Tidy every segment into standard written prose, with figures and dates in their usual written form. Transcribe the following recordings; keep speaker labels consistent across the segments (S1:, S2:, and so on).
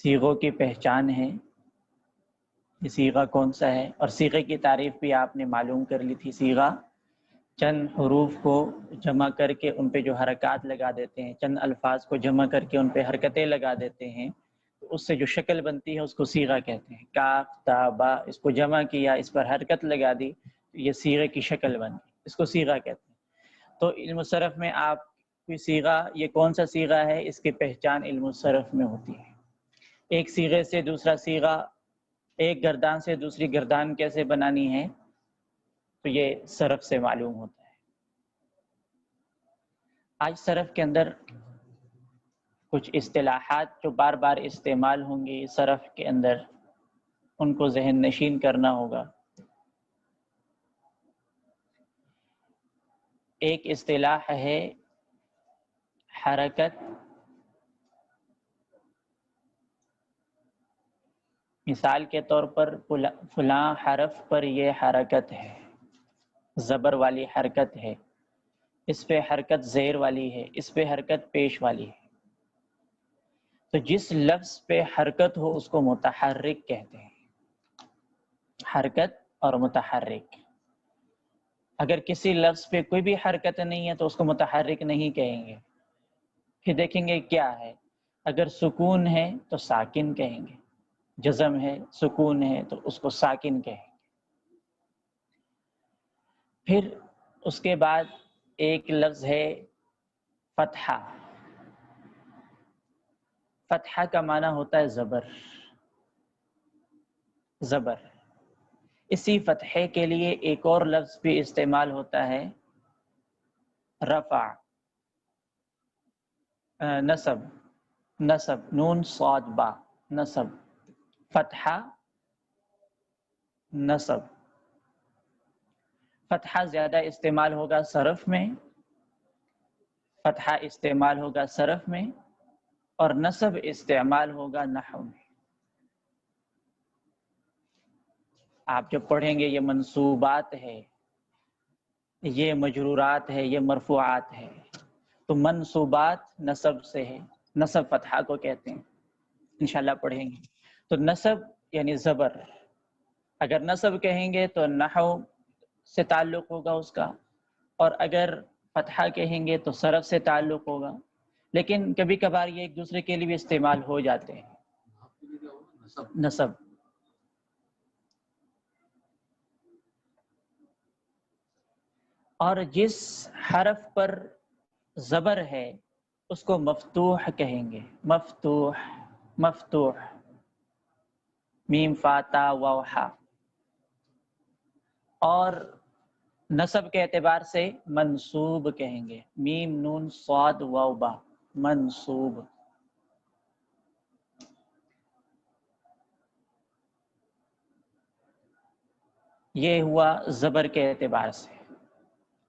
S1: صیغوں کی پہچان ہے، یہ صیغہ کون سا ہے، اور صیغے کی تعریف بھی آپ نے معلوم کر لی تھی۔ صیغہ چند حروف کو جمع کر کے ان پہ جو حرکات لگا دیتے ہیں، چند الفاظ کو جمع کر کے ان پہ حرکتیں لگا دیتے ہیں، تو اس سے جو شکل بنتی ہے اس کو صیغہ کہتے ہیں۔ کاف تا با، اس کو جمع کیا، اس پر حرکت لگا دی تو یہ صیغے کی شکل بن گئی، اس کو صیغہ کہتے ہیں۔ تو علم صرف میں آپ کوئی صیغہ، یہ کون سا صیغہ ہے، اس کی پہچان علم صرف میں ہوتی ہے۔ ایک صیغے سے دوسرا صیغہ، ایک گردان سے دوسری گردان کیسے بنانی ہے، تو یہ صرف سے معلوم ہوتا ہے۔ آج صرف کے اندر کچھ اصطلاحات جو بار بار استعمال ہوں گی صرف کے اندر، ان کو ذہن نشین کرنا ہوگا۔ ایک اصطلاح ہے حرکت، مثال کے طور پر فلاں حرف پر یہ حرکت ہے، زبر والی حرکت ہے، اس پہ حرکت زیر والی ہے، اس پہ حرکت پیش والی ہے۔ تو جس لفظ پہ حرکت ہو اس کو متحرک کہتے ہیں، حرکت اور متحرک۔ اگر کسی لفظ پہ کوئی بھی حرکت نہیں ہے تو اس کو متحرک نہیں کہیں گے۔ پھر دیکھیں گے کیا ہے، اگر سکون ہے تو ساکن کہیں گے، جزم ہے، سکون ہے تو اس کو ساکن کہیں گے۔ پھر اس کے بعد ایک لفظ ہے فتحہ۔ فتحہ کا معنی ہوتا ہے زبر، زبر۔ اسی فتحے کے لیے ایک اور لفظ بھی استعمال ہوتا ہے، رفع، نصب، نصب، نون صاد با، نصب، فتحہ، نصب۔ فتحہ زیادہ استعمال ہوگا صرف میں، فتحہ استعمال ہوگا صرف میں، اور نصب استعمال ہوگا نحو میں۔ آپ جب پڑھیں گے یہ منصوبات ہے، یہ مجرورات ہے، یہ مرفوعات ہے، تو منصوبات نصب سے ہے، نصب فتحہ کو کہتے ہیں، انشاءاللہ پڑھیں گے۔ تو نصب یعنی زبر، اگر نصب کہیں گے تو نحو سے تعلق ہوگا اس کا، اور اگر فتحہ کہیں گے تو صرف سے تعلق ہوگا، لیکن کبھی کبھار یہ ایک دوسرے کے لیے بھی استعمال ہو جاتے ہیں۔ نصب، اور جس حرف پر زبر ہے اس کو مفتوح کہیں گے، مفتوح، مفتوح، میم فا تا واو ہا۔ اور نصب کے اعتبار سے منصوب کہیں گے، میم نون صاد واو با، منصوب۔ یہ ہوا زبر کے اعتبار سے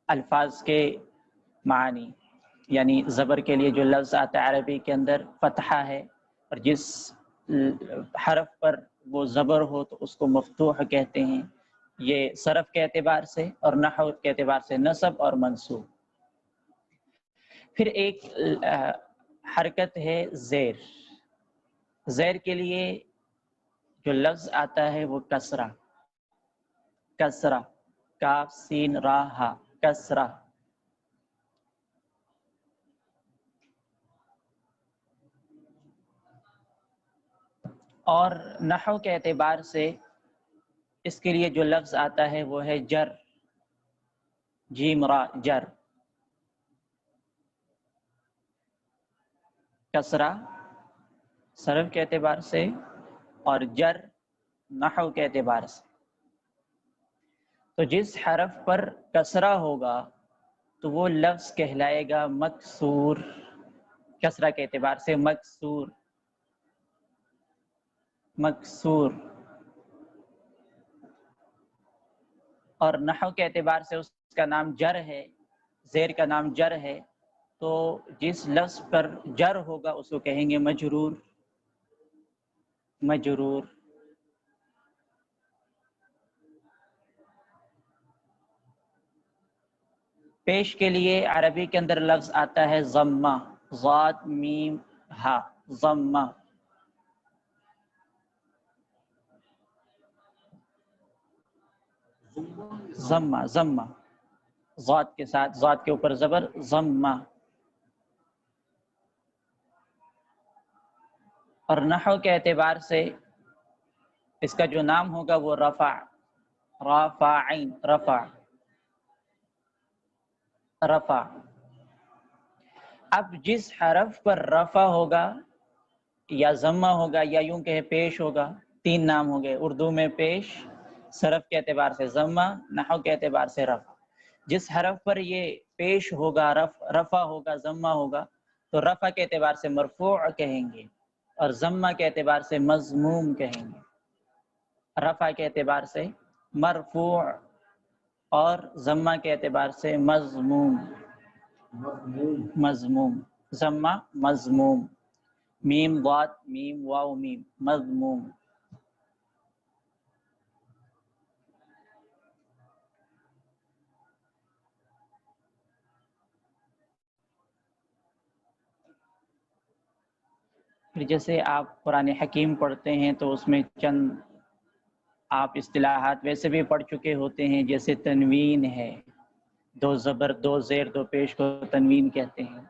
S1: الفاظ کے معنی، یعنی زبر کے لیے جو لفظ آتا ہے عربی کے اندر فتحہ ہے، اور جس حرف پر وہ زبر ہو تو اس کو مفتوح کہتے ہیں، یہ صرف کے اعتبار سے، اور نحو کے اعتبار سے نصب اور منصوب۔ پھر ایک حرکت ہے زیر۔ زیر کے لیے جو لفظ آتا ہے وہ کسرہ، کسرہ، کاف سین را ہا، کسرہ۔ اور نحو کے اعتبار سے اس کے لیے جو لفظ آتا ہے وہ ہے جر، جیم را، جر، کسرہ صرف کے اعتبار سے اور جر نحو کے اعتبار سے۔ تو جس حرف پر کسرہ ہوگا تو وہ لفظ کہلائے گا مکسور، کسرہ کے اعتبار سے مکسور، مکسور۔ اور نحو کے اعتبار سے اس کا نام جر ہے، زیر کا نام جر ہے، تو جس لفظ پر جر ہوگا اس کو کہیں گے مجرور، مجرور۔ پیش کے لیے عربی کے اندر لفظ آتا ہے ضمہ، ضاد میم ہا، ضمہ۔ ضمہ ضمہ ضاد کے ساتھ، ضاد کے اوپر زبر، ضمہ. اور نحو کے اعتبار سے اس کا جو نام ہوگا وہ رفع، رافعین، رفع رفع. اب جس حرف پر رفع ہوگا یا ضمہ ہوگا یا یوں کہ پیش ہوگا، تین نام ہو گئے اردو میں: پیش، صرف کے اعتبار سے ضمہ، نحو کے اعتبار سے رفع. جس حرف پر یہ پیش ہوگا، رفع ہوگا، ضمہ ہوگا، تو رفع کے اعتبار سے مرفوع کہیں گے اور ضمہ کے اعتبار سے مضموم کہیں گے. رفع کے اعتبار سے مرفوع اور ضمہ کے اعتبار سے مضموم. مضموم، ضمہ مضموم، میم ضاد میم واو میم، مضموم. پھر جیسے آپ قرآن حکیم پڑھتے ہیں تو اس میں چند آپ اصطلاحات ویسے بھی پڑھ چکے ہوتے ہیں، جیسے تنوین ہے، دو زبر دو زیر دو پیش کو تنوین کہتے ہیں.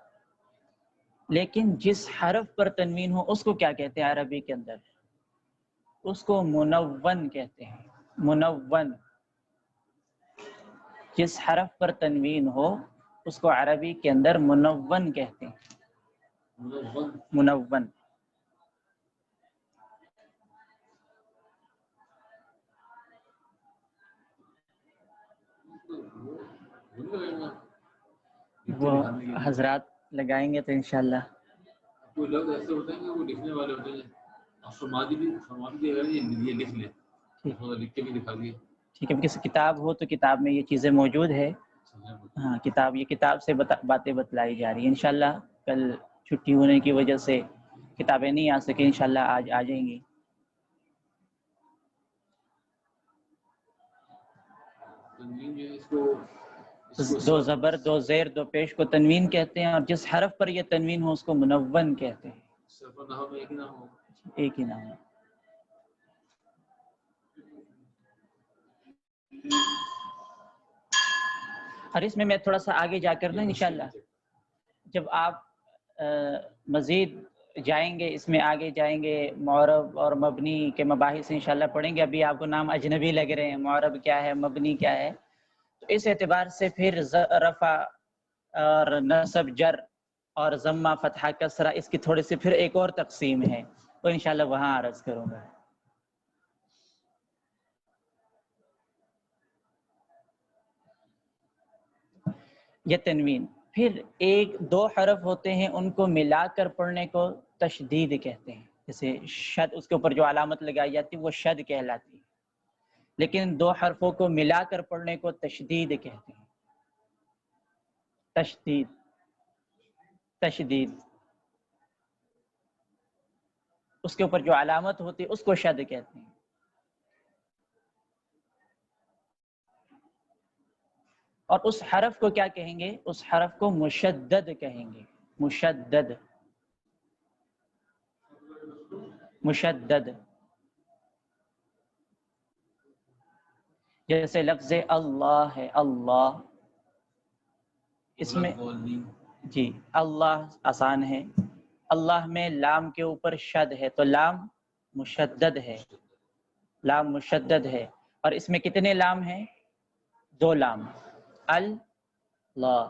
S1: لیکن جس حرف پر تنوین ہو اس کو کیا کہتے ہیں عربی کے اندر؟ اس کو منون کہتے ہیں. منون. جس حرف پر تنوین ہو اس کو عربی کے اندر منون کہتے ہیں. منون. وہ حضرات لگائیں گے تو انشاءاللہ. کوئی لفظ ایسے ہوتے ہیں کہ وہ لکھنے والے ہوتے ہیں، فرمادی بھی یہ لکھ لیں، لکھ کے بھی دکھا دیے. ٹھیک ہے، کسی کتاب ہو تو کتاب میں یہ چیزیں موجود ہے. ہاں کتاب، یہ کتاب سے باتیں بتلائی جا رہی ہیں. انشاءاللہ کل چھٹی ہونے کی وجہ سے کتابیں نہیں آ سکیں، انشاءاللہ آج آ جائیں گی. دو زبر دو زیر دو پیش کو تنوین کہتے ہیں، اور جس حرف پر یہ تنوین ہو اس کو منون کہتے ہیں. ایک ہی نام ہے. اور اس میں تھوڑا سا آگے جا کر نا انشاءاللہ جب آپ مزید جائیں گے، اس میں آگے جائیں گے، معرب اور مبنی کے مباحث انشاءاللہ پڑھیں گے. ابھی آپ کو نام اجنبی لگ رہے ہیں، معرب کیا ہے، مبنی کیا ہے. تو اس اعتبار سے پھر رفع اور نصب جر اور ضمہ فتحہ کسرہ اس کی تھوڑی سی پھر ایک اور تقسیم ہے، وہ انشاءاللہ وہاں عرض کروں گا. یہ تنوین. پھر ایک دو حرف ہوتے ہیں ان کو ملا کر پڑھنے کو تشدید کہتے ہیں. جیسے شد، اس کے اوپر جو علامت لگائی جاتی ہے وہ شد کہلاتی ہے. لیکن دو حرفوں کو ملا کر پڑھنے کو تشدید کہتے ہیں. تشدید، تشدید. اس کے اوپر جو علامت ہوتی ہے اس کو شد کہتے ہیں. اور اس حرف کو کیا کہیں گے؟ اس حرف کو مشدد کہیں گے. مشدد، مشدد. جیسے لفظ اللہ ہے، اللہ، اس میں جی اللہ آسان ہے. اللہ میں لام کے اوپر شد ہے تو لام مشدد ہے، لام مشدد ہے. اور اس میں کتنے لام ہیں؟ دو لام. اللہ،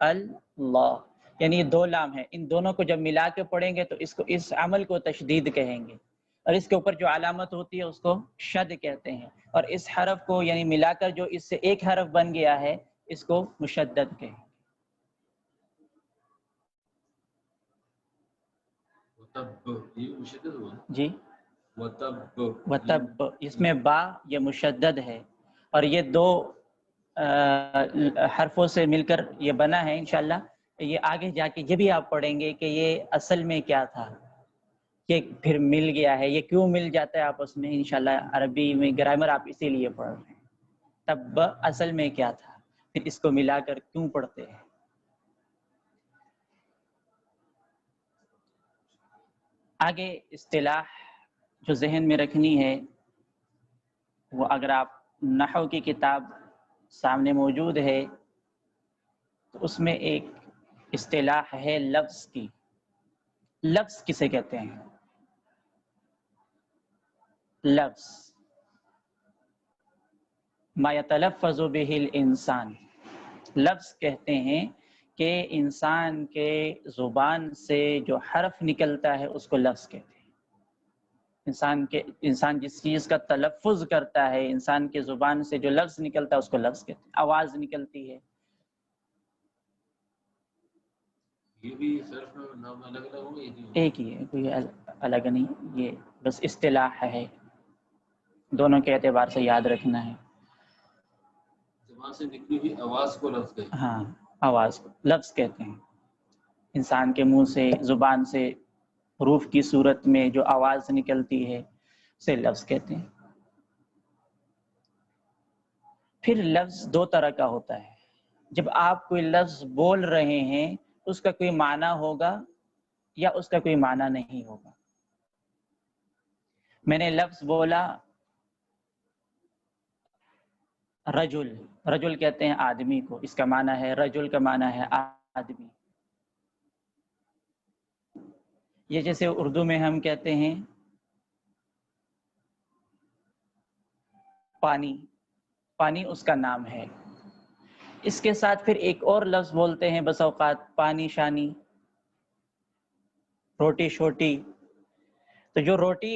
S1: اللہ، یعنی یہ دو لام ہیں. ان دونوں کو جب ملا کے پڑھیں گے تو اس عمل کو تشدید کہیں گے. اور اس کے اوپر جو علامت ہوتی ہے اس کو شد کہتے ہیں. اور اس حرف کو یعنی ملا کر جو اس سے ایک حرف بن گیا ہے اس کو مشدد کہیں گے. جی وتب، اس میں با یہ مشدد ہے اور یہ دو حرفوں سے مل کر یہ بنا ہے. انشاءاللہ یہ آگے جا کے یہ بھی آپ پڑھیں گے کہ یہ اصل میں کیا تھا، یہ پھر مل گیا ہے، یہ کیوں مل جاتا ہے آپس میں. انشاءاللہ عربی میں گرامر آپ اسی لیے پڑھ رہے ہیں. تب اصل میں کیا تھا، پھر اس کو ملا کر کیوں پڑھتے ہیں. آگے اصطلاح جو ذہن میں رکھنی ہے وہ اگر آپ نحو کی کتاب سامنے موجود ہے تو اس میں ایک اصطلاح ہے لفظ کی. لفظ کسے کہتے ہیں؟ لفظ ما یتلفظ به الانسان. لفظ کہتے ہیں کہ انسان کے زبان سے جو حرف نکلتا ہے اس کو لفظ کہتے ہیں. انسان جس چیز کا تلفظ کرتا ہے، انسان کے زبان سے جو لفظ نکلتا ہے اس کو لفظ کہتے ہیں. آواز نکلتی ہے.
S2: یہ بھی صرف نام الگ الگ ہو گئی تھی؟
S1: ایک ہی ہے، کوئی الگ نہیں، یہ بس اصطلاح ہے، دونوں کے اعتبار سے یاد رکھنا ہے.
S2: زبان سے نکلی ہوئی آواز کو لفظ کہتے ہیں.
S1: ہاں، آواز کو لفظ کہتے ہیں. انسان کے منہ سے، زبان سے حروف کی صورت میں جو آواز نکلتی ہے اسے لفظ کہتے ہیں. پھر لفظ دو طرح کا ہوتا ہے. جب آپ کوئی لفظ بول رہے ہیں اس کا کوئی معنی ہوگا یا اس کا کوئی معنی نہیں ہوگا. میں نے لفظ بولا رجل. رجل کہتے ہیں آدمی کو، اس کا معنی ہے رجل کا معنی ہے آدمی. یہ جیسے اردو میں ہم کہتے ہیں پانی. پانی اس کا نام ہے. اس کے ساتھ پھر ایک اور لفظ بولتے ہیں بس اوقات، پانی شانی، روٹی شوٹی. تو جو روٹی